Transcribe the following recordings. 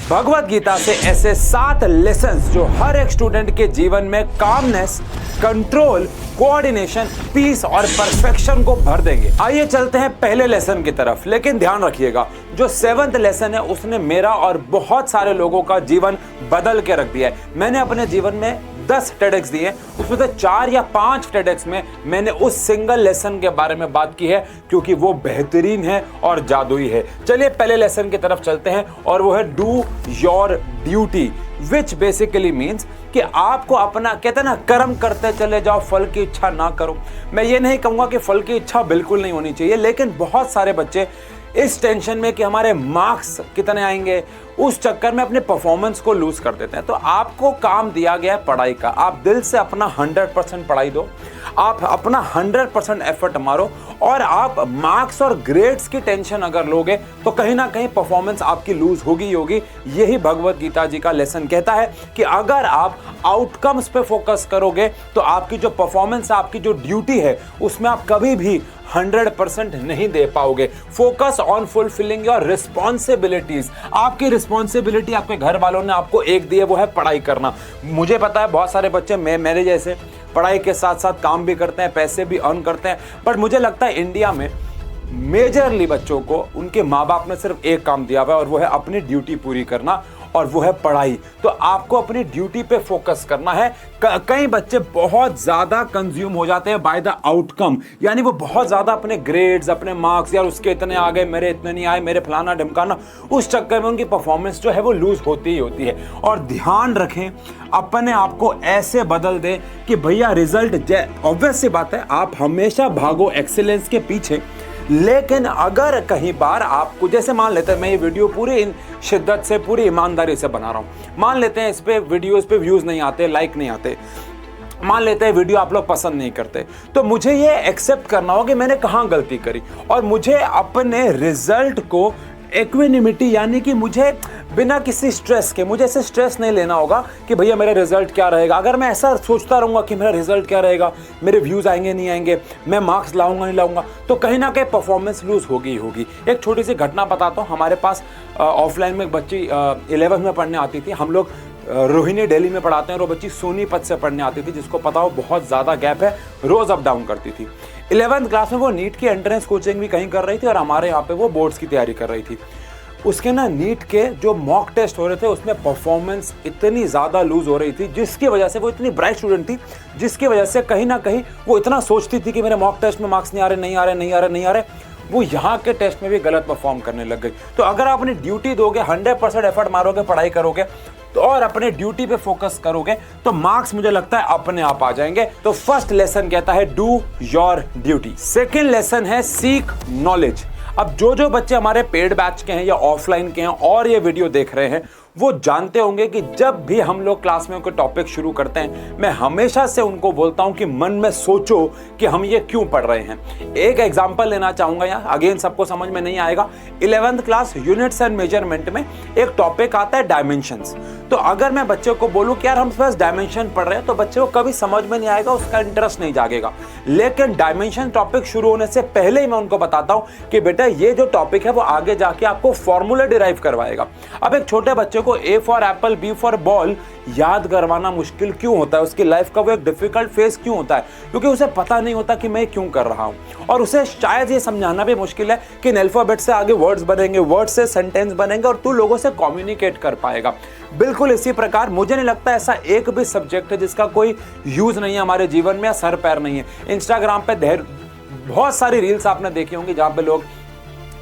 भगवत गीता से ऐसे 7 लेसन्स जो हर एक स्टूडेंट के जीवन में कामनेस, कंट्रोल, कोऑर्डिनेशन, पीस और परफेक्शन को भर देंगे। आइए चलते हैं पहले लेसन की तरफ। लेकिन ध्यान रखिएगा, जो 7th लेसन है उसने मेरा और बहुत सारे लोगों का जीवन बदल के रख दिया है। मैंने अपने जीवन में 10 TEDx दिए, उसमें से 4 या 5 TEDx में मैंने उस सिंगल लेसन के बारे में बात की है, क्योंकि वो बेहतरीन है और जादुई है। चलिए पहले लेसन की तरफ चलते हैं, और वो है do your duty, which basically means कि आपको अपना, कहते हैं ना, कर्म करते चले जाओ, फल की इच्छा ना करो। मैं ये नहीं कहूँगा कि फल की इच्छा बिल्कुल नहीं होनी चाहिए, लेकिन बहुत सारे बच्चे इस टेंशन में कि हमारे मार्क्स कितने आएंगे, उस चक्कर में अपने परफॉर्मेंस को लूज कर देते हैं। तो आपको काम दिया गया है पढ़ाई का, आप दिल से अपना 100% पढ़ाई दो, आप अपना 100% एफर्ट मारो, और आप मार्क्स और ग्रेड्स की टेंशन अगर लोगे तो कहीं ना कहीं परफॉर्मेंस आपकी लूज होगी ही होगी। यही भगवत गीता जी का लेसन कहता है कि अगर आप आउटकम्स पे फोकस करोगे तो आपकी जो परफॉर्मेंस, आपकी जो ड्यूटी है, उसमें आप कभी भी 100% नहीं दे पाओगे। Focus on fulfilling your responsibilities. आपकी रिस्पॉन्सिबिलिटी आपके घर वालों ने आपको एक दी है, वो है पढ़ाई करना। मुझे पता है बहुत सारे बच्चे मेरे जैसे पढ़ाई के साथ साथ काम भी करते हैं, पैसे भी अर्न करते हैं, बट मुझे लगता है इंडिया में मेजरली बच्चों को उनके माँ बाप ने सिर्फ एक काम दिया हुआ है, और वो है अपनी ड्यूटी पूरी करना, और वो है पढ़ाई। तो आपको अपनी ड्यूटी पे फोकस करना है। कई बच्चे बहुत ज़्यादा कंज्यूम हो जाते हैं बाय द आउटकम, यानी वो बहुत ज़्यादा अपने ग्रेड्स, अपने मार्क्स, यार उसके इतने आ गए, मेरे इतने नहीं आए, मेरे फलाना ढमकाना, उस चक्कर में उनकी परफॉर्मेंस जो है वो लूज होती ही होती है। और ध्यान रखें, अपने आप को ऐसे बदल दें कि भैया रिजल्ट, ऑब्वियस सी बात है, आप हमेशा भागो एक्सीलेंस के पीछे, लेकिन अगर कहीं बार आपको, जैसे मान लेते हैं मैं ये वीडियो पूरी शिद्दत से, पूरी ईमानदारी से बना रहा हूँ, मान लेते हैं इस पे वीडियोस पे व्यूज़ नहीं आते, लाइक नहीं आते, मान लेते हैं वीडियो आप लोग पसंद नहीं करते, तो मुझे ये एक्सेप्ट करना होगा कि मैंने कहाँ गलती करी, और मुझे अपने रिजल्ट को इक्विनिमिटी, यानी कि मुझे बिना किसी स्ट्रेस के, मुझे ऐसे स्ट्रेस नहीं लेना होगा कि भैया मेरा रिजल्ट क्या रहेगा। अगर मैं ऐसा सोचता रहूँगा कि मेरा रिजल्ट क्या रहेगा, मेरे व्यूज़ आएंगे नहीं आएंगे, मैं मार्क्स लाऊंगा नहीं लाऊंगा, तो कहीं ना कहीं परफॉर्मेंस लूज होगी ही होगी। एक छोटी सी घटना बताता हूँ। हमारे पास ऑफलाइन में एक बच्ची 11th में पढ़ने आती थी। हम लोग रोहिणी दिल्ली में पढ़ाते हैं, और वो बच्ची सोनीपत से पढ़ने आती थी, जिसको पता हो बहुत ज़्यादा गैप है, रोज़ अप डाउन करती थी। 11th क्लास में वो नीट की एंट्रेंस कोचिंग भी कहीं कर रही थी, और हमारे यहाँ पे वो बोर्ड्स की तैयारी कर रही थी। उसके ना नीट के जो मॉक टेस्ट हो रहे थे, उसमें परफॉर्मेंस इतनी ज़्यादा लूज हो रही थी, जिसकी वजह से, वो इतनी ब्राइट स्टूडेंट थी, जिसकी वजह से कहीं ना कहीं वो इतना सोचती थी कि मेरे मॉक टेस्ट में मार्क्स नहीं आ रहे, वो यहाँ के टेस्ट में भी गलत परफॉर्म करने लग गई। तो अगर आप अपनी ड्यूटी दोगे, 100% एफर्ट मारोगे, पढ़ाई करोगे, तो और अपने ड्यूटी पे फोकस करोगे, तो मार्क्स मुझे लगता है अपने आप आ जाएंगे। तो फर्स्ट लेसन कहता है do your duty. Second lesson है सीक नॉलेज। अब जो बच्चे हमारे पेड बैच के हैं या ऑफलाइन के हैं और ये वीडियो देख रहे हैं, वो जानते होंगे कि जब भी हम लोग क्लास में कोई टॉपिक शुरू करते हैं, मैं हमेशा से उनको बोलता हूं कि मन में सोचो कि हम ये क्यों पढ़ रहे हैं। एक एग्जांपल लेना चाहूंगा यहाँ, अगेन सबको समझ में नहीं आएगा। 11th class units and measurement में एक टॉपिक आता है डायमेंशंस। तो अगर मैं बच्चे को बोलूं कि यार हम बस डायमेंशन पढ़ रहे हैं, तो बच्चे को कभी समझ में नहीं आएगा, उसका इंटरेस्ट नहीं जागेगा। लेकिन डायमेंशन टॉपिक शुरू होने से पहले ही मैं उनको बताता हूं कि बेटा ये जो टॉपिक है वो आगे जाके आपको फॉर्मूला डिराइव करवाएगा। अब एक छोटे बच्चे को A for Apple, B for ball याद करवाना मुश्किल क्यों होता है, उसकी लाइफ का वो एक डिफिकल्ट फेज क्यों होता है, क्योंकि उसे पता नहीं होता कि मैं क्यों कर रहा हूं। और उसे शायद ये समझाना भी मुश्किल है कि अल्फाबेट से आगे वर्ड्स बनेंगे, वर्ड से सेंटेंस बनेंगे, और तू लोगों से कम्युनिकेट कर पाएगा। बिल्कुल इसी प्रकार मुझे नहीं लगता ऐसा एक भी सब्जेक्ट है जिसका कोई यूज नहीं है हमारे जीवन में, या सर पैर नहीं है। इंस्टाग्राम पे बहुत सारी रील्स आपने देखी होंगी जहाँ पे लोग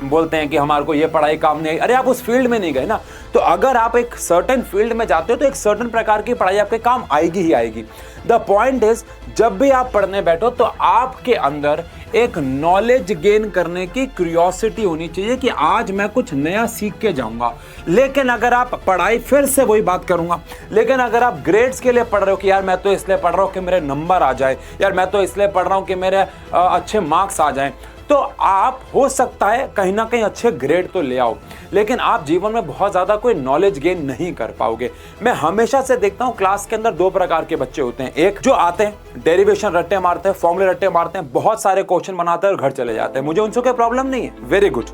बोलते हैं कि हमारे को ये पढ़ाई काम नहीं आई। अरे आप उस फील्ड में नहीं गए ना, तो अगर आप एक सर्टेन फील्ड में जाते हो तो एक सर्टेन प्रकार की पढ़ाई आपके काम आएगी ही आएगी। द पॉइंट इज, जब भी आप पढ़ने बैठो तो आपके अंदर एक नॉलेज गेन करने की क्यूरियोसिटी होनी चाहिए कि आज मैं कुछ नया सीख के जाऊंगा। लेकिन अगर आप पढ़ाई, फिर से वही बात करूंगा, लेकिन अगर आप ग्रेड्स के लिए पढ़ रहे हो कि यार मैं तो इसलिए पढ़ रहा हूँ कि मेरे नंबर आ जाए, यार मैं तो इसलिए पढ़ रहा हूँ कि मेरे अच्छे मार्क्स आ जाएं, तो आप हो सकता है कहीं ना कहीं अच्छे ग्रेड तो ले आओ, लेकिन आप जीवन में बहुत ज़्यादा कोई नॉलेज गेन नहीं कर पाओगे। मैं हमेशा से देखता हूँ क्लास के अंदर 2 प्रकार के बच्चे होते हैं। एक जो आते हैं डेरिवेशन रट्टे मारते हैं, फॉर्मूले रट्टे मारते हैं, बहुत सारे क्वेश्चन बनाते हैं और घर चले जाते हैं। मुझे उनसे कोई प्रॉब्लम नहीं है, वेरी गुड,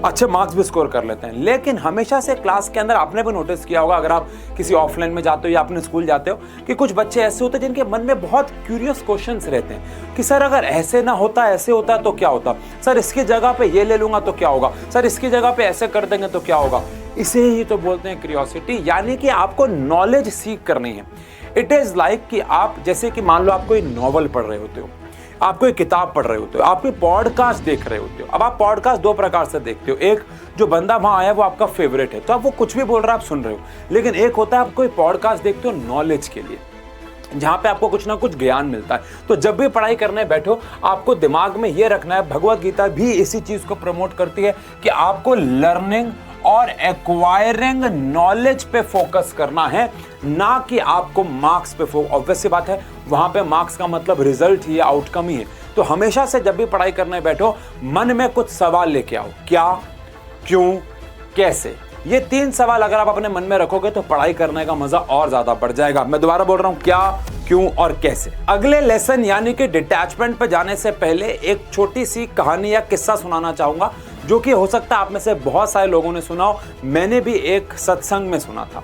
अच्छे मार्क्स भी स्कोर कर लेते हैं। लेकिन हमेशा से क्लास के अंदर आपने भी नोटिस किया होगा, अगर आप किसी ऑफलाइन में जाते हो या अपने स्कूल जाते हो, कि कुछ बच्चे ऐसे होते हैं जिनके मन में बहुत क्यूरियस क्वेश्चंस रहते हैं कि सर अगर ऐसे ना होता, ऐसे होता तो क्या होता, सर इसकी जगह पे ये ले लूंगा तो क्या होगा, सर इसकी जगह पे ऐसे कर देंगे तो क्या होगा। इसे ही तो बोलते हैं क्यूरियोसिटी, यानी कि आपको नॉलेज सीख करनी है। इट इज लाइक कि आप जैसे कि मान लो आप कोई नॉवल पढ़ रहे होते हो, आप कोई किताब पढ़ रहे होते हो, आप कोई पॉडकास्ट देख रहे होते हो। अब आप पॉडकास्ट दो प्रकार से देखते हो, एक जो बंदा वहां आया वो आपका फेवरेट है, तो आप वो कुछ भी बोल रहा है आप सुन रहे हो। लेकिन एक होता है आप कोई पॉडकास्ट देखते हो नॉलेज के लिए, जहां पे आपको कुछ ना कुछ ज्ञान मिलता है। तो जब भी पढ़ाई करने बैठो आपको दिमाग में ये रखना है, भगवत गीता भी इसी चीज को प्रमोट करती है कि आपको लर्निंग और एक्वायरिंग नॉलेज पे फोकस करना है, ना कि आपको मार्क्स पे फोकस। ऑब्वियस सी बात है, वहां पे मार्क्स का मतलब रिजल्ट ही है, आउटकम ही है। तो हमेशा से जब भी पढ़ाई करने बैठो मन में कुछ सवाल लेके आओ, क्या, क्यों, कैसे। ये 3 सवाल अगर आप अपने मन में रखोगे तो पढ़ाई करने का मजा और ज्यादा बढ़ जाएगा। मैं दोबारा बोल रहा हूं, क्या, क्यों और कैसे। अगले लेसन यानी कि डिटैचमेंट पे जाने से पहले एक छोटी सी कहानी या किस्सा सुनाना चाहूंगा, जो कि हो सकता है आप में से बहुत सारे लोगों ने सुना हो, मैंने भी एक सत्संग में सुना था।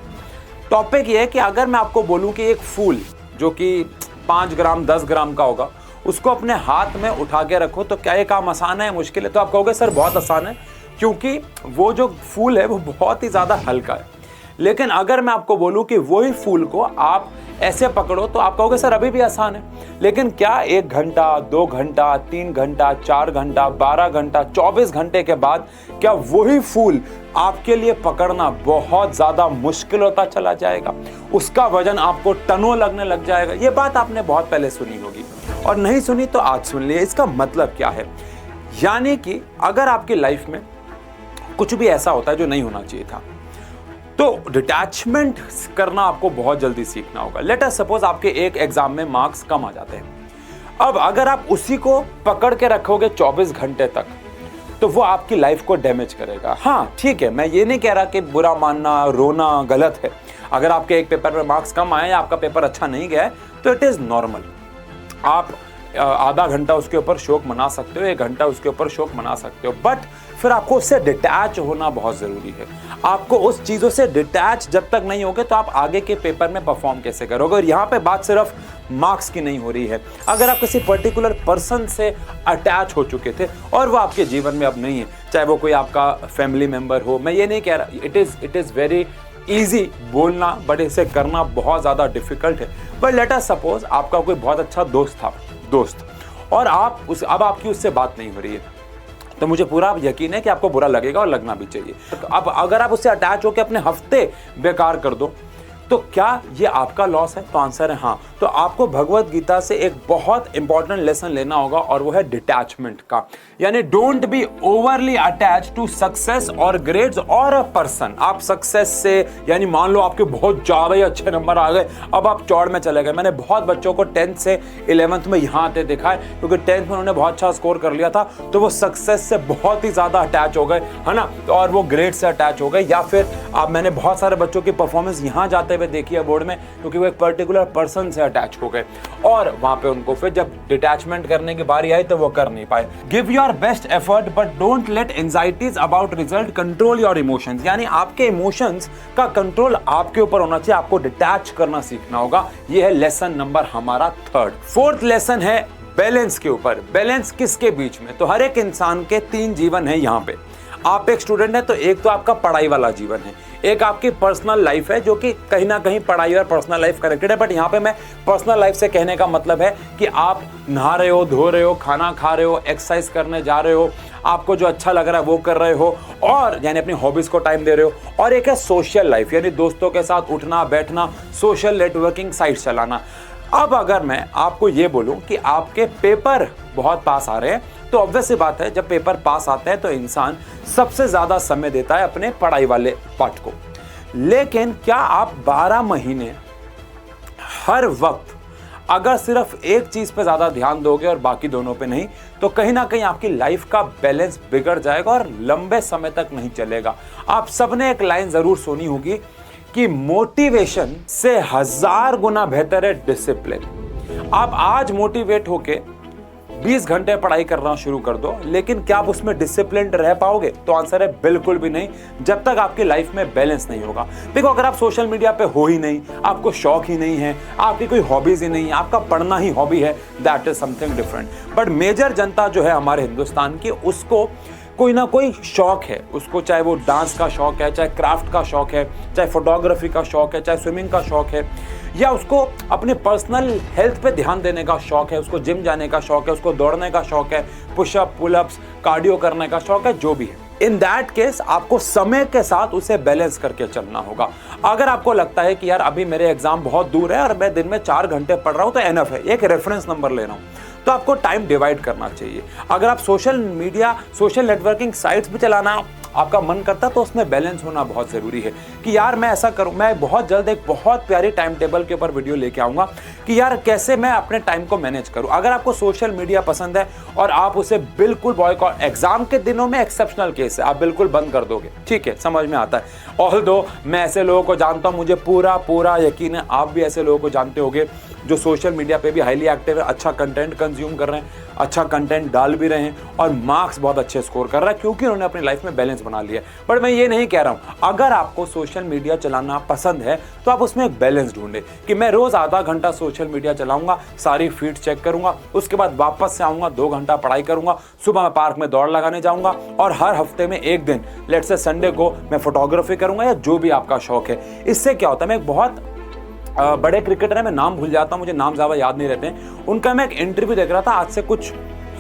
टॉपिक ये है कि अगर मैं आपको बोलूं कि एक फूल जो कि 5 ग्राम 10 ग्राम का होगा, उसको अपने हाथ में उठा के रखो, तो क्या ये काम आसान है, मुश्किल है? तो आप कहोगे सर बहुत आसान है, क्योंकि वो जो फूल है वो बहुत ही ज्यादा हल्का है। लेकिन अगर मैं आपको बोलूं कि वही फूल को आप ऐसे पकड़ो, तो आप कहोगे सर अभी भी आसान है। लेकिन क्या 1 घंटा 2 घंटा 3 घंटा 4 घंटा 12 घंटा 24 घंटे के बाद क्या वही फूल आपके लिए पकड़ना बहुत ज्यादा मुश्किल होता चला जाएगा? उसका वजन आपको टनों लगने लग जाएगा। ये बात आपने बहुत पहले सुनी होगी, और नहीं सुनी तो आज सुन लिए। इसका मतलब क्या है? यानी कि अगर आपकी लाइफ में कुछ भी ऐसा होता है जो नहीं होना चाहिए था, तो डिटैचमेंट करना आपको बहुत जल्दी सीखना होगा। लेट अस सपोज आपके एक एग्जाम में मार्क्स कम आ जाते हैं। अब अगर आप उसी को पकड़ के रखोगे 24 घंटे तक, तो वो आपकी लाइफ को डैमेज करेगा। हाँ ठीक है, मैं ये नहीं कह रहा कि बुरा मानना, रोना गलत है। अगर आपके एक पेपर में मार्क्स कम आए या आपका पेपर अच्छा नहीं गया है, तो इट इज नॉर्मल। आप आधा घंटा उसके ऊपर शोक मना सकते हो, 1 घंटा उसके ऊपर शोक मना सकते हो, बट फिर आपको उससे डिटैच होना बहुत जरूरी है। आपको उस चीजों से डिटैच जब तक नहीं होगे तो आप आगे के पेपर में परफॉर्म कैसे करोगे? और यहाँ पे बात सिर्फ मार्क्स की नहीं हो रही है। अगर आप किसी पर्टिकुलर पर्सन से अटैच हो चुके थे और वो आपके जीवन में अब नहीं है, चाहे वो कोई आपका फैमिली मेंबर हो, मैं ये नहीं कह रहा, इट इज वेरी ईजी बोलना, बट इसे करना बहुत ज्यादा डिफिकल्ट है। बट लेट अस सपोज आपका कोई बहुत अच्छा दोस्त था, और अब आपकी उससे बात नहीं हो रही है, तो मुझे पूरा यकीन है कि आपको बुरा लगेगा और लगना भी चाहिए। अब अगर आप उससे अटैच होकर अपने हफ्ते बेकार कर दो, तो क्या ये आपका लॉस है? तो आंसर है हाँ। तो आपको भगवत गीता से एक बहुत इंपॉर्टेंट लेसन लेना होगा, और वो है डिटैचमेंट का। यानी don't be overly attach to success और ग्रेड्स और अ पर्सन। आप सक्सेस से, यानी मान लो आपके बहुत ज्यादा ही अच्छे नंबर आ गए, अब आप चौड़ में चले गए। मैंने बहुत बच्चों को 10th से 11th में यहाँ आते देखा है, क्योंकि 10th में उन्होंने बहुत अच्छा स्कोर कर लिया था, तो वो सक्सेस से बहुत ही ज्यादा अटैच हो गए, है ना, और वो ग्रेड से अटैच हो गए। या फिर मैंने बहुत सारे बच्चों की परफॉर्मेंस यहाँ जाते हुए देखी है बोर्ड में, क्योंकि वो एक पर्टिकुलर पर्सन से अटैच हो गए, और वहां पे उनको फिर जब डिटैचमेंट करने की बारी आई तो वो कर नहीं पाए। Give your best effort but don't let anxieties about result control your emotions. यानी आपके इमोशंस का कंट्रोल आपके ऊपर होना चाहिए, आपको डिटैच करना सीखना होगा। ये है लेसन नंबर हमारा 3rd। 4th लेसन है बैलेंस के ऊपर। बैलेंस किसके बीच में? तो हर एक इंसान के 3 जीवन है यहाँ पे। आप एक स्टूडेंट है तो एक तो आपका पढ़ाई वाला जीवन है, एक आपकी पर्सनल लाइफ है जो कि कहीं ना कहीं पढ़ाई और पर्सनल लाइफ कनेक्टेड है। बट यहाँ पे मैं पर्सनल लाइफ से कहने का मतलब है कि आप नहा रहे हो, धो रहे हो, खाना खा रहे हो, एक्सरसाइज करने जा रहे हो, आपको जो अच्छा लग रहा है वो कर रहे हो, और यानी अपनी हॉबीज को टाइम दे रहे हो। और एक है सोशल लाइफ, यानी दोस्तों के साथ उठना बैठना, सोशल नेटवर्किंग साइट चलाना। अब अगर मैं आपको ये बोलूं कि आपके पेपर बहुत पास आ रहे हैं, तो ऑब्वियस सी बात है जब पेपर पास आते हैं तो इंसान सबसे ज्यादा समय देता है अपने पढ़ाई वाले पार्ट को। लेकिन क्या आप 12 महीने हर वक्त अगर सिर्फ एक चीज पे ज्यादा ध्यान दोगे और बाकी दोनों पे नहीं, तो कहीं ना कहीं आपकी लाइफ का बैलेंस बिगड़ जाएगा और लंबे समय तक नहीं चलेगा। आप सबने एक लाइन जरूर सुनी होगी कि मोटिवेशन से 1000 गुना बेहतर है डिसिप्लिन। आप आज मोटिवेट होके 20 घंटे पढ़ाई करना शुरू कर दो, लेकिन क्या आप उसमें डिसिप्लिन रह पाओगे? तो आंसर है बिल्कुल भी नहीं, जब तक आपकी लाइफ में बैलेंस नहीं होगा। देखो, अगर आप सोशल मीडिया पे हो ही नहीं, आपको शौक ही नहीं है, आपकी कोई हॉबीज ही नहीं है, आपका पढ़ना ही हॉबी है, that is something different. But major जनता जो है हमारे हिंदुस्तान की, उसको कोई ना कोई शौक है, उसको चाहे वो डांस का शौक है, चाहे क्राफ्ट का शौक है, चाहे फोटोग्राफी का शौक है, चाहे स्विमिंग का शौक है, या उसको अपने पर्सनल हेल्थ पे ध्यान देने का शौक है, उसको जिम जाने का शौक है, उसको दौड़ने का शौक है, पुशअप पुलअप्स कार्डियो करने का शौक है, जो भी है। इन दैट केस आपको समय के साथ उसे बैलेंस करके चलना होगा। अगर आपको लगता है कि यार अभी मेरे एग्जाम बहुत दूर है और मैं दिन में 4 घंटे पढ़ रहा हूं तो एनफ है, एक रेफरेंस नंबर ले रहा हूं, तो आपको टाइम डिवाइड करना चाहिए। अगर आप social media, social networking sites भी चलाना आपका मन करता तो उसमें बैलेंस होना बहुत ज़रूरी है कि यार मैं ऐसा करूं। मैं बहुत जल्द एक बहुत प्यारी टाइम टेबल के ऊपर वीडियो लेके आऊंगा कि यार कैसे मैं अपने टाइम को मैनेज करूं। अगर आपको सोशल मीडिया पसंद है और आप उसे बिल्कुल बॉयकॉट, एग्जाम के दिनों में एक्सेप्शनल केस है, आप बिल्कुल बंद कर दोगे, ठीक है, समझ में आता है। ऑल्दो मैं ऐसे लोगों को जानता हूं, मुझे पूरा यकीन है आप भी ऐसे लोगों को जानते होंगे जो सोशल मीडिया पे भी हाईली एक्टिव है, अच्छा कंटेंट कंज्यूम कर रहे हैं, अच्छा कंटेंट डाल भी रहे हैं और मार्क्स बहुत अच्छे स्कोर कर रहा है, क्योंकि उन्होंने अपनी लाइफ में बैलेंस बना लिया है। बट मैं ये नहीं कह रहा हूं, अगर आपको सोशल मीडिया चलाना पसंद है तो आप उसमें एक बैलेंस ढूंढे कि मैं रोज आधा घंटा सोशल मीडिया चलाऊंगा, सारी फीड चेक करूंगा, उसके बाद वापस से आऊंगा, 2 घंटा पढ़ाई करूंगा, सुबह मैं पार्क में दौड़ लगाने जाऊंगा और हर हफ्ते में एक दिन, लेट्स से संडे को, मैं फोटोग्राफी करूंगा या जो भी आपका शौक है। इससे क्या होता है, मैं एक बहुत बड़े क्रिकेटर है, मैं नाम भूल जाता हूं, मुझे नाम ज्यादा याद नहीं रहते हैं, उनका मैं एक इंटरव्यू देख रहा था आज से कुछ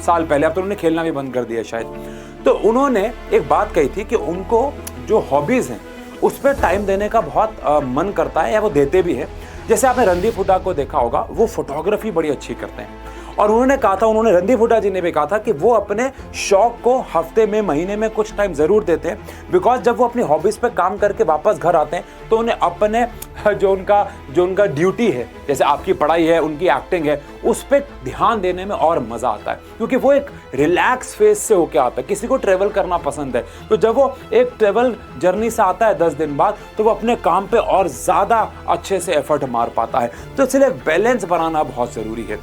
साल पहले, अब तो उन्होंने खेलना भी बंद कर दिया शायद। तो उन्होंने एक बात कही थी कि उनको जो हॉबीज हैं उस पर टाइम देने का बहुत मन करता है, या वो देते भी है। जैसे आपने रणदीप हुड्डा को देखा होगा, वो फोटोग्राफी बड़ी अच्छी करते हैं और उन्होंने कहा था, उन्होंने रणदीप हुड्डा जी ने भी कहा था कि वो अपने शौक को हफ्ते में, महीने में कुछ टाइम जरूर देते हैं, बिकॉज जब वो अपनी हॉबीज पे काम करके वापस घर आते हैं तो उन्हें अपने जो उनका ड्यूटी है, जैसे आपकी पढ़ाई है, उनकी एक्टिंग है, उस पर ध्यान देने में और मजा आता है, क्योंकि वो एक रिलैक्स फेज से होके आता है। किसी को ट्रेवल करना पसंद है तो जब वो एक ट्रेवल जर्नी से आता है 10 दिन बाद, तो वो अपने काम पे और ज्यादा अच्छे से एफर्ट मार पाता है। तो इसलिए बैलेंस बनाना बहुत जरूरी है।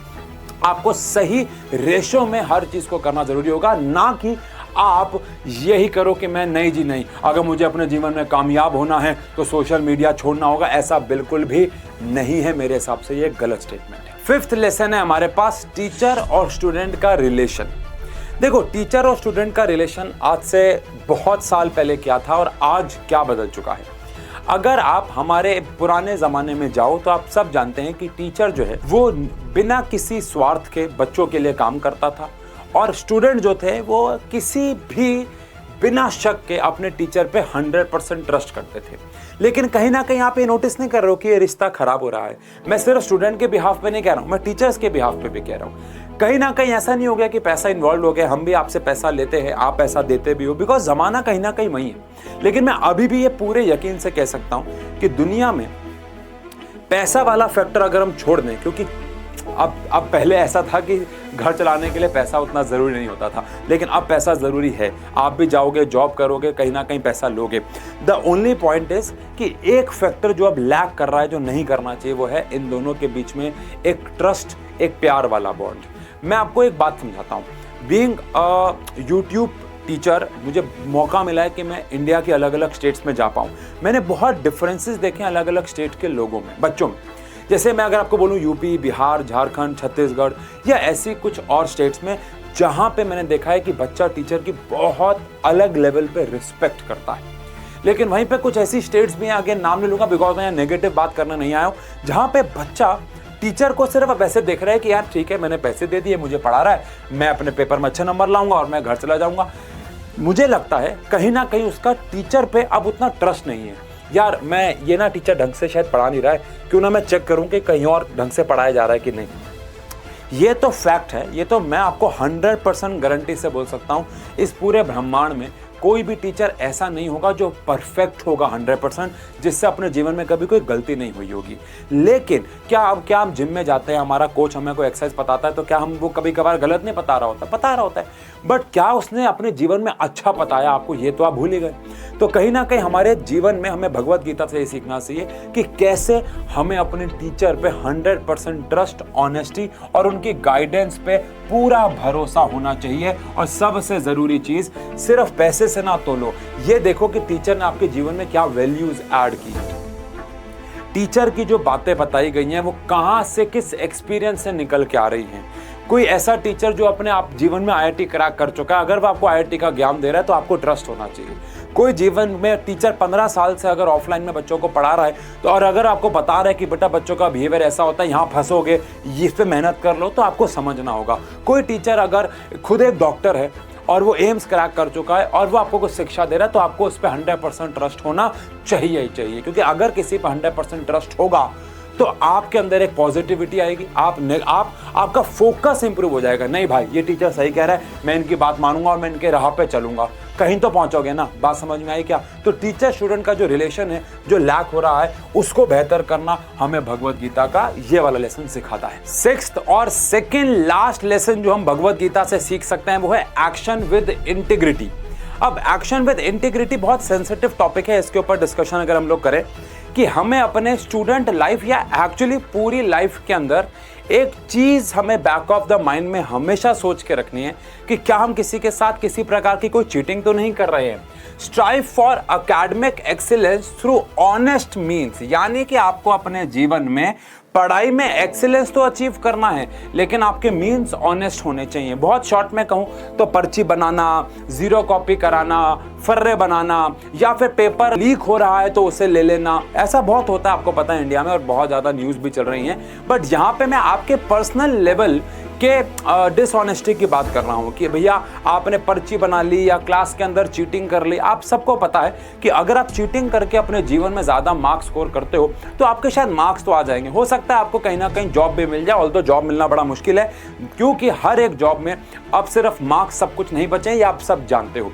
आपको सही रेशो में हर चीज को करना जरूरी होगा, ना कि आप यही करो कि मैं नहीं जी नहीं, अगर मुझे अपने जीवन में कामयाब होना है तो सोशल मीडिया छोड़ना होगा। ऐसा बिल्कुल भी नहीं है, मेरे हिसाब से ये गलत स्टेटमेंट है। 5th लेसन है हमारे पास, टीचर और स्टूडेंट का रिलेशन। देखो, टीचर और स्टूडेंट का रिलेशन आज से बहुत साल पहले क्या था और आज क्या बदल चुका है। अगर आप हमारे पुराने ज़माने में जाओ तो आप सब जानते हैं कि टीचर जो है वो बिना किसी स्वार्थ के बच्चों के लिए काम करता था, और स्टूडेंट जो थे वो किसी भी बिना शक के अपने टीचर पे 100% ट्रस्ट करते थे। लेकिन कहीं ना कहीं आप ये नोटिस नहीं कर रहे हो कि ये रिश्ता खराब हो रहा है। मैं सिर्फ स्टूडेंट के बिहाफ पे नहीं कह रहा हूँ, मैं टीचर्स के बिहाफ पे भी कह रहा हूँ। कहीं ना कहीं ऐसा नहीं हो गया कि पैसा इन्वॉल्व हो गया, हम भी आपसे पैसा लेते हैं, आप पैसा देते भी हो, बिकॉज ज़माना कहीं ना कहीं वही है। लेकिन मैं अभी भी ये पूरे यकीन से कह सकता हूँ कि दुनिया में पैसा वाला फैक्टर अगर हम छोड़ दें, क्योंकि अब पहले ऐसा था कि घर चलाने के लिए पैसा उतना ज़रूरी नहीं होता था, लेकिन अब पैसा ज़रूरी है। आप भी जाओगे, जॉब करोगे, कहीं ना कहीं पैसा लोगे। द ओनली पॉइंट इज कि एक फैक्टर जो अब लैक कर रहा है, जो नहीं करना चाहिए, वो है इन दोनों के बीच में एक ट्रस्ट, एक प्यार वाला बॉन्ड। मैं आपको एक बात समझाता हूँ। बीइंग अ यूट्यूब टीचर, मुझे मौका मिला है कि मैं इंडिया के अलग अलग स्टेट्स में जा पाऊँ। मैंने बहुत डिफरेंसेस देखे अलग अलग स्टेट के लोगों में, बच्चों में। जैसे मैं अगर आपको बोलूं यूपी, बिहार, झारखंड, छत्तीसगढ़ या ऐसी कुछ और स्टेट्स में, जहां पे मैंने देखा है कि बच्चा टीचर की बहुत अलग लेवल पे रिस्पेक्ट करता है। लेकिन वहीं पे कुछ ऐसी स्टेट्स भी हैं, आगे नाम नहीं लूंगा बिकॉज मैं नेगेटिव बात करने नहीं आया हूं, जहां पे बच्चा टीचर को सिर्फ अब ऐसे देख रहा है कि यार ठीक है, मैंने पैसे दे दिए, मुझे पढ़ा रहा है, मैं अपने पेपर में अच्छे नंबर लाऊंगा और मैं घर चला जाऊंगा। मुझे लगता है कहीं ना कहीं उसका टीचर पे अब उतना ट्रस्ट नहीं है। यार मैं ये ना टीचर ढंग से शायद पढ़ा नहीं रहा है, क्यों ना मैं चेक करूं कि कहीं और ढंग से पढ़ाया जा रहा है कि नहीं। ये तो फैक्ट है, ये तो मैं आपको 100% गारंटी से बोल सकता हूं। इस पूरे ब्रह्मांड में कोई भी टीचर ऐसा नहीं होगा जो परफेक्ट होगा 100%, जिससे अपने जीवन में कभी कोई गलती नहीं हुई होगी। लेकिन क्या हम जिम में जाते हैं, हमारा कोच हमें कोई एक्सरसाइज बताता है, तो क्या हम वो कभी कभार गलत नहीं बता रहा होता है, बट क्या उसने अपने जीवन में अच्छा बताया आपको, ये तो आप भूल ही गए। तो कहीं ना कहीं हमारे जीवन में हमें भगवत गीता से ये सीखना चाहिए कि कैसे हमें अपने टीचर पे 100% ट्रस्ट, ऑनेस्टी और उनकी गाइडेंस पे पूरा भरोसा होना चाहिए। और सबसे जरूरी चीज, सिर्फ पैसे से ना तोलो, ये देखो कि टीचर ने आपके जीवन में क्या वैल्यूज ऐड की। टीचर की जो बातें बताई गई हैं वो कहां से, किस एक्सपीरियंस से निकल के आ रही हैं। कोई ऐसा टीचर जो अपने आप जीवन में IIT क्रैक कर चुका है, अगर वो आपको IIT का ज्ञान दे रहा है तो आपको ट्रस्ट होना चाहिए। कोई जीवन में टीचर 15 साल से अगर ऑफलाइन में बच्चों को पढ़ा रहा है, तो और अगर आपको बता रहा है कि बेटा बच्चों का बिहेवियर ऐसा होता है, यहाँ फंसोगे, इस पे मेहनत कर लो, तो आपको समझना होगा। कोई टीचर अगर खुद एक डॉक्टर है और वो एम्स क्रैक कर चुका है और वो आपको कुछ शिक्षा दे रहा है, तो आपको उस पर 100% ट्रस्ट होना चाहिए ही चाहिए। क्योंकि अगर किसी पर 100% ट्रस्ट होगा तो आपके अंदर एक पॉजिटिविटी आएगी, आपका फोकस इंप्रूव हो जाएगा। नहीं भाई, ये टीचर सही कह रहा है, मैं इनकी बात मानूंगा और मैं इनके राह पे चलूंगा, कहीं तो पहुंचोगे ना। बात समझ में आई क्या? तो टीचर स्टूडेंट का जो रिलेशन है, जो लैक हो रहा है, उसको बेहतर करना हमें भगवत गीता का ये वाला लेसन सिखाता है। सिक्स्थ और सेकेंड लास्ट लेसन जो हम भगवत गीता से सीख सकते हैं वो है एक्शन विद इंटीग्रिटी। अब एक्शन विद इंटीग्रिटी बहुत सेंसिटिव टॉपिक है, इसके ऊपर डिस्कशन अगर हम लोग करें कि हमें अपने स्टूडेंट लाइफ या एक्चुअली पूरी लाइफ के अंदर एक चीज हमें बैक ऑफ द माइंड में हमेशा सोच के रखनी है कि क्या हम किसी के साथ किसी प्रकार की कोई चीटिंग तो नहीं कर रहे हैं। Strive for academic excellence through honest means, यानी कि आपको अपने जीवन में पढ़ाई में एक्सीलेंस तो अचीव करना है, लेकिन आपके मीन्स ऑनेस्ट होने चाहिए। बहुत शॉर्ट में कहूं तो पर्ची बनाना, जीरो कॉपी कराना, फर्रे बनाना, या फिर पेपर लीक हो रहा है तो उसे ले लेना, ऐसा बहुत होता है, आपको पता है इंडिया में, और बहुत ज़्यादा न्यूज़ भी चल रही हैं। बट यहाँ पे मैं आपके पर्सनल लेवल के डिसऑनेस्टी की बात कर रहा हूँ कि भैया आपने पर्ची बना ली या क्लास के अंदर चीटिंग कर ली। आप सबको पता है कि अगर आप चीटिंग करके अपने जीवन में ज़्यादा मार्क्स स्कोर करते हो तो आपके शायद मार्क्स तो आ जाएंगे, हो सकता है आपको कहीं ना कहीं जॉब भी मिल जाए, ऑल्दो जॉब मिलना बड़ा मुश्किल है, क्योंकि हर एक जॉब में अब सिर्फ मार्क्स सब कुछ नहीं बचे, ये आप सब जानते हो।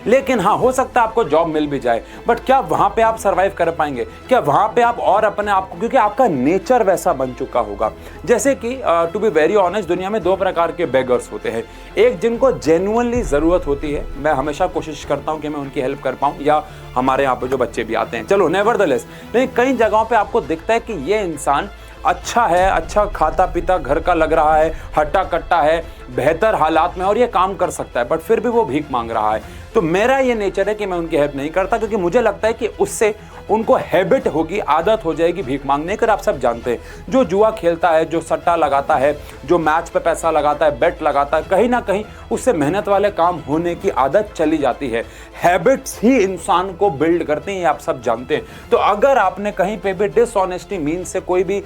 लेकिन हाँ, हो सकता है आपको जॉब मिल भी जाए, बट क्या वहां पे आप सरवाइव कर पाएंगे? क्या वहां पे आप और अपने आप को, क्योंकि आपका नेचर वैसा बन चुका होगा। जैसे कि टू बी वेरी ऑनेस्ट, दुनिया में दो प्रकार के बेगर्स होते हैं। एक जिनको जेन्युइनली ज़रूरत होती है, मैं हमेशा कोशिश करता हूं कि मैं उनकी हेल्प कर पाऊं, या हमारे यहाँ पे जो बच्चे भी आते हैं, चलो नेवरदलेस, लेकिन कई जगहों पर आपको दिखता है कि ये इंसान अच्छा है, अच्छा खाता पीता घर का लग रहा है, हट्टा कट्टा है, बेहतर हालात में, और ये काम कर सकता है, बट फिर भी वो भीख मांग रहा है। तो मेरा ये नेचर है कि मैं उनकी हेल्प नहीं करता, क्योंकि मुझे लगता है कि उससे उनको हैबिट होगी, आदत हो जाएगी भीख मांगने की। आप सब जानते हैं, जो जुआ खेलता है, जो सट्टा लगाता है, जो मैच पे पैसा लगाता है, बेट लगाता है, कहीं ना कहीं उससे मेहनत वाले काम होने की आदत चली जाती है। हैबिट्स ही इंसान को बिल्ड करते हैं, ये आप सब जानते हैं। तो अगर आपने कहीं पे भी डिसऑनेस्टी मीन से कोई भी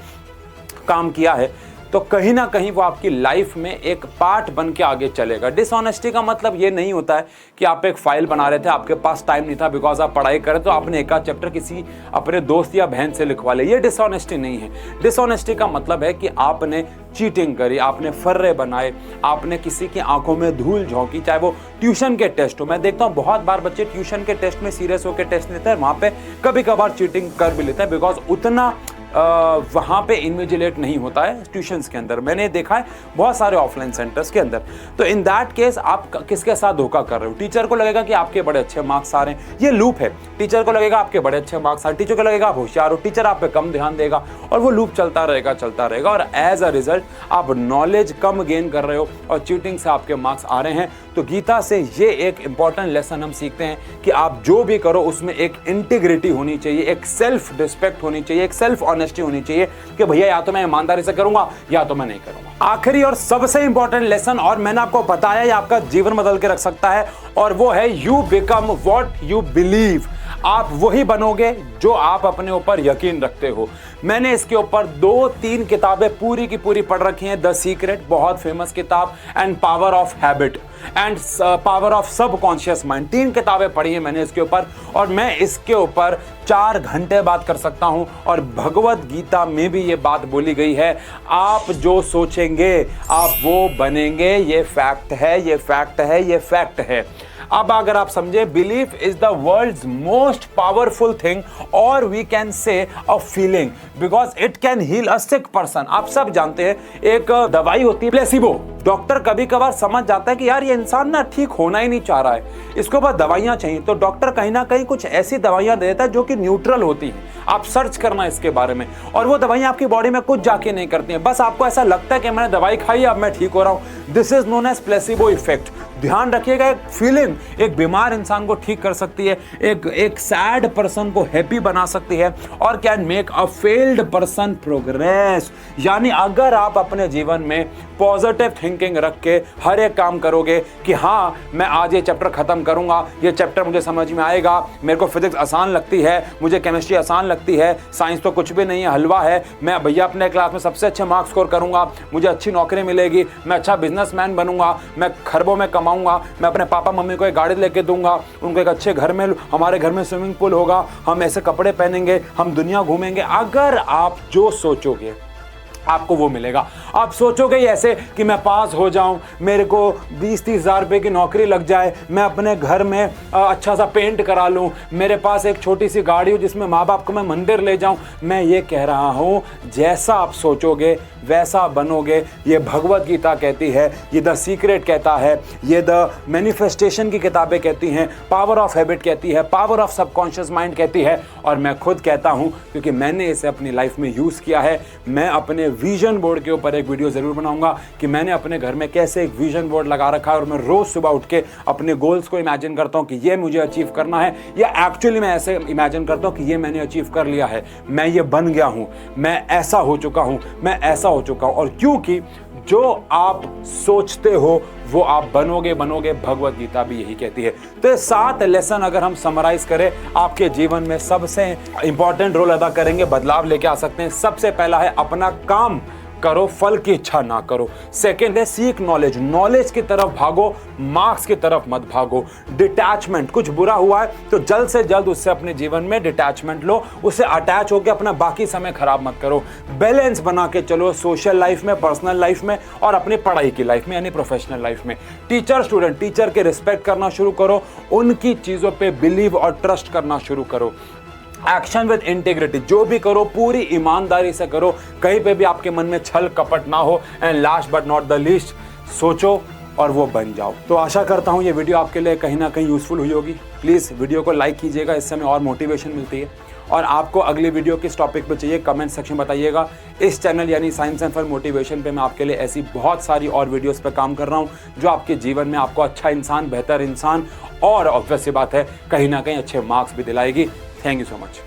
काम किया है, तो कहीं ना कहीं वो आपकी लाइफ में एक पार्ट बन के आगे चलेगा। डिसऑनेस्टी का मतलब ये नहीं होता है कि आप एक फाइल बना रहे थे, आपके पास टाइम नहीं था बिकॉज आप पढ़ाई करें, तो आपने एक आध चैप्टर किसी अपने दोस्त या बहन से लिखवा ले, ये डिसऑनेस्टी नहीं है। डिसऑनेस्टी का मतलब है कि आपने चीटिंग करी, आपने फर्रे बनाए, आपने किसी की आंखों में धूल झोंकी, चाहे वो ट्यूशन के टेस्ट हो। मैं देखता हूँ बहुत बार बच्चे ट्यूशन के टेस्ट में सीरियस होकर टेस्ट लेते हैं, वहाँ पे कभी कभार चीटिंग कर भी लेते हैं, बिकॉज उतना वहाँ पे इन्विजिलेट नहीं होता है ट्यूशन्स के अंदर। मैंने देखा है बहुत सारे ऑफलाइन सेंटर्स के अंदर। तो इन दैट केस आप किसके साथ धोखा कर रहे हो? टीचर को लगेगा कि आपके बड़े अच्छे मार्क्स आ रहे हैं, ये लूप है। टीचर को लगेगा आपके बड़े अच्छे मार्क्स आ रहे, टीचर को लगेगा आप होशियार हो, टीचर आप पे कम ध्यान देगा, और वो लूप चलता रहेगा, और एज अ रिजल्ट आप नॉलेज कम गेन कर रहे हो और चीटिंग से आपके मार्क्स आ रहे हैं। तो गीता से ये एक इंपॉर्टेंट लेसन हम सीखते हैं कि आप जो भी करो उसमें एक इंटीग्रिटी होनी चाहिए, एक सेल्फ रिस्पेक्ट होनी चाहिए, एक सेल्फ ऑनेस्टी होनी चाहिए कि भैया या तो मैं ईमानदारी से करूंगा या तो मैं नहीं करूंगा। आखिरी और सबसे इंपॉर्टेंट लेसन, और मैंने आपको बताया ये आपका जीवन बदल के रख सकता है, और वो है you become what you believe. आप वही बनोगे जो आप अपने ऊपर यकीन रखते हो। मैंने इसके ऊपर 2-3 किताबें पूरी की पूरी पढ़ रखी हैं। द सीक्रेट, बहुत फेमस किताब, and power of habit, and power of subconscious mind, 3 किताबें पढ़ी हैं मैंने इसके ऊपर, और मैं इसके ऊपर 4 घंटे बात कर सकता हूं। और भगवत गीता में भी ये बात बोली गई है, आप जो सोचेंगे आप वो बनेंगे, ये फैक्ट है, ये फैक्ट है, ये फैक्ट है। अब अगर आप समझे, belief is the world's most powerful thing, और we can say a feeling, because it can heal a sick person. आप सब जानते हैं एक दवाई होती है प्लेसिबो। डॉक्टर कभी कभार समझ जाता है कि यार ये इंसान ना ठीक होना ही नहीं चाह रहा है, इसको बस दवाइयां चाहिए, तो डॉक्टर कहीं ना कहीं कुछ ऐसी दवाइयां देता है जो कि न्यूट्रल होती हैं। आप सर्च करना इसके बारे में, और वो दवाइयां आपकी बॉडी में कुछ जाके नहीं करती हैं, बस आपको ऐसा लगता है कि मैंने दवाई खाई अब मैं ठीक हो रहा हूं। This is known as placebo effect. ध्यान रखिएगा, एक फीलिंग एक बीमार इंसान को ठीक कर सकती है, एक सैड पर्सन को हैप्पी बना सकती है, और can make a failed person progress. यानी अगर आप अपने जीवन में पॉजिटिव थिंकिंग रख के हर एक काम करोगे कि हाँ मैं आज ये चैप्टर खत्म करूंगा, ये चैप्टर मुझे समझ में आएगा, मेरे को फिजिक्स आसान लगती है, मुझे केमिस्ट्री आसान लगती है, साइंस तो कुछ भी नहीं है, हलवा है, मैं भैया अपने क्लास में सबसे अच्छे मार्क्स स्कोर करूंगा, मुझे अच्छी नौकरी मिलेगी, मैं अच्छा बिजनेसमैन बनूंगा, मैं खरबों में कमाऊंगा, मैं अपने पापा मम्मी को एक गाड़ी लेके दूंगा, उनको एक अच्छे घर में, हमारे घर में स्विमिंग पूल होगा, हम ऐसे कपड़े पहनेंगे, हम दुनिया घूमेंगे। अगर आप जो सोचोगे आपको वो मिलेगा। आप सोचोगे ऐसे कि मैं पास हो जाऊं, मेरे को 20-30 हज़ार रुपये की नौकरी लग जाए, मैं अपने घर में अच्छा सा पेंट करा लूं, मेरे पास एक छोटी सी गाड़ी हो जिसमें माँ बाप को मैं मंदिर ले जाऊं। मैं ये कह रहा हूं, जैसा आप सोचोगे वैसा बनोगे। ये भगवत गीता कहती है, ये द सीक्रेट कहता है, ये द मैनिफेस्टेशन की किताबें कहती हैं, पावर ऑफ हैबिट कहती है, पावर ऑफ सबकॉन्शियस माइंड कहती है, और मैं खुद कहता हूं क्योंकि मैंने इसे अपनी लाइफ में यूज़ किया है। मैं अपने विजन बोर्ड के ऊपर एक वीडियो ज़रूर बनाऊंगा कि मैंने अपने घर में कैसे एक विजन बोर्ड लगा रखा है, और मैं रोज़ सुबह उठ के अपने गोल्स को इमेजिन करता हूं कि ये मुझे अचीव करना है, या एक्चुअली मैं ऐसे इमेजिन करता हूं कि ये मैंने अचीव कर लिया है, मैं ये बन गया हूं, मैं ऐसा हो चुका हूं, मैं ऐसा हो चुका हूं। और क्योंकि जो आप सोचते हो वो आप बनोगे। भगवत गीता भी यही कहती है। तो ये 7 लेसन अगर हम समराइज करें, आपके जीवन में सबसे इंपॉर्टेंट रोल अदा करेंगे, बदलाव लेके आ सकते हैं। सबसे पहला है अपना काम करो, फल की इच्छा ना करो। सेकेंड है सीक नॉलेज, नॉलेज की तरफ भागो, मार्क्स की तरफ मत भागो। डिटैचमेंट, कुछ बुरा हुआ है तो जल्द से जल्द उससे अपने जीवन में डिटैचमेंट लो, उससे अटैच होकर अपना बाकी समय खराब मत करो। बैलेंस बना के चलो, सोशल लाइफ में, पर्सनल लाइफ में, और अपनी पढ़ाई की लाइफ में यानी प्रोफेशनल लाइफ में। टीचर स्टूडेंट, टीचर के रिस्पेक्ट करना शुरू करो, उनकी चीजों पे बिलीव और ट्रस्ट करना शुरू करो। एक्शन विद इंटीग्रिटी, जो भी करो पूरी ईमानदारी से करो, कहीं पे भी आपके मन में छल कपट ना हो। And last but not the least, सोचो और वो बन जाओ। तो आशा करता हूँ ये वीडियो आपके लिए कहीं ना कहीं यूजफुल हुई होगी। प्लीज़ वीडियो को लाइक कीजिएगा, इससे हमें और मोटिवेशन मिलती है। और आपको अगली वीडियो किस टॉपिक पे चाहिए कमेंट सेक्शन बताइएगा। इस चैनल यानी साइंस एंड फन मोटिवेशन पे मैं आपके लिए ऐसी बहुत सारी और वीडियोस पे काम कर रहा हूँ जो आपके जीवन में आपको अच्छा इंसान, बेहतर इंसान, और ऑब्वियस सी बात है कहीं ना कहीं अच्छे मार्क्स भी दिलाएगी। Thank you so much.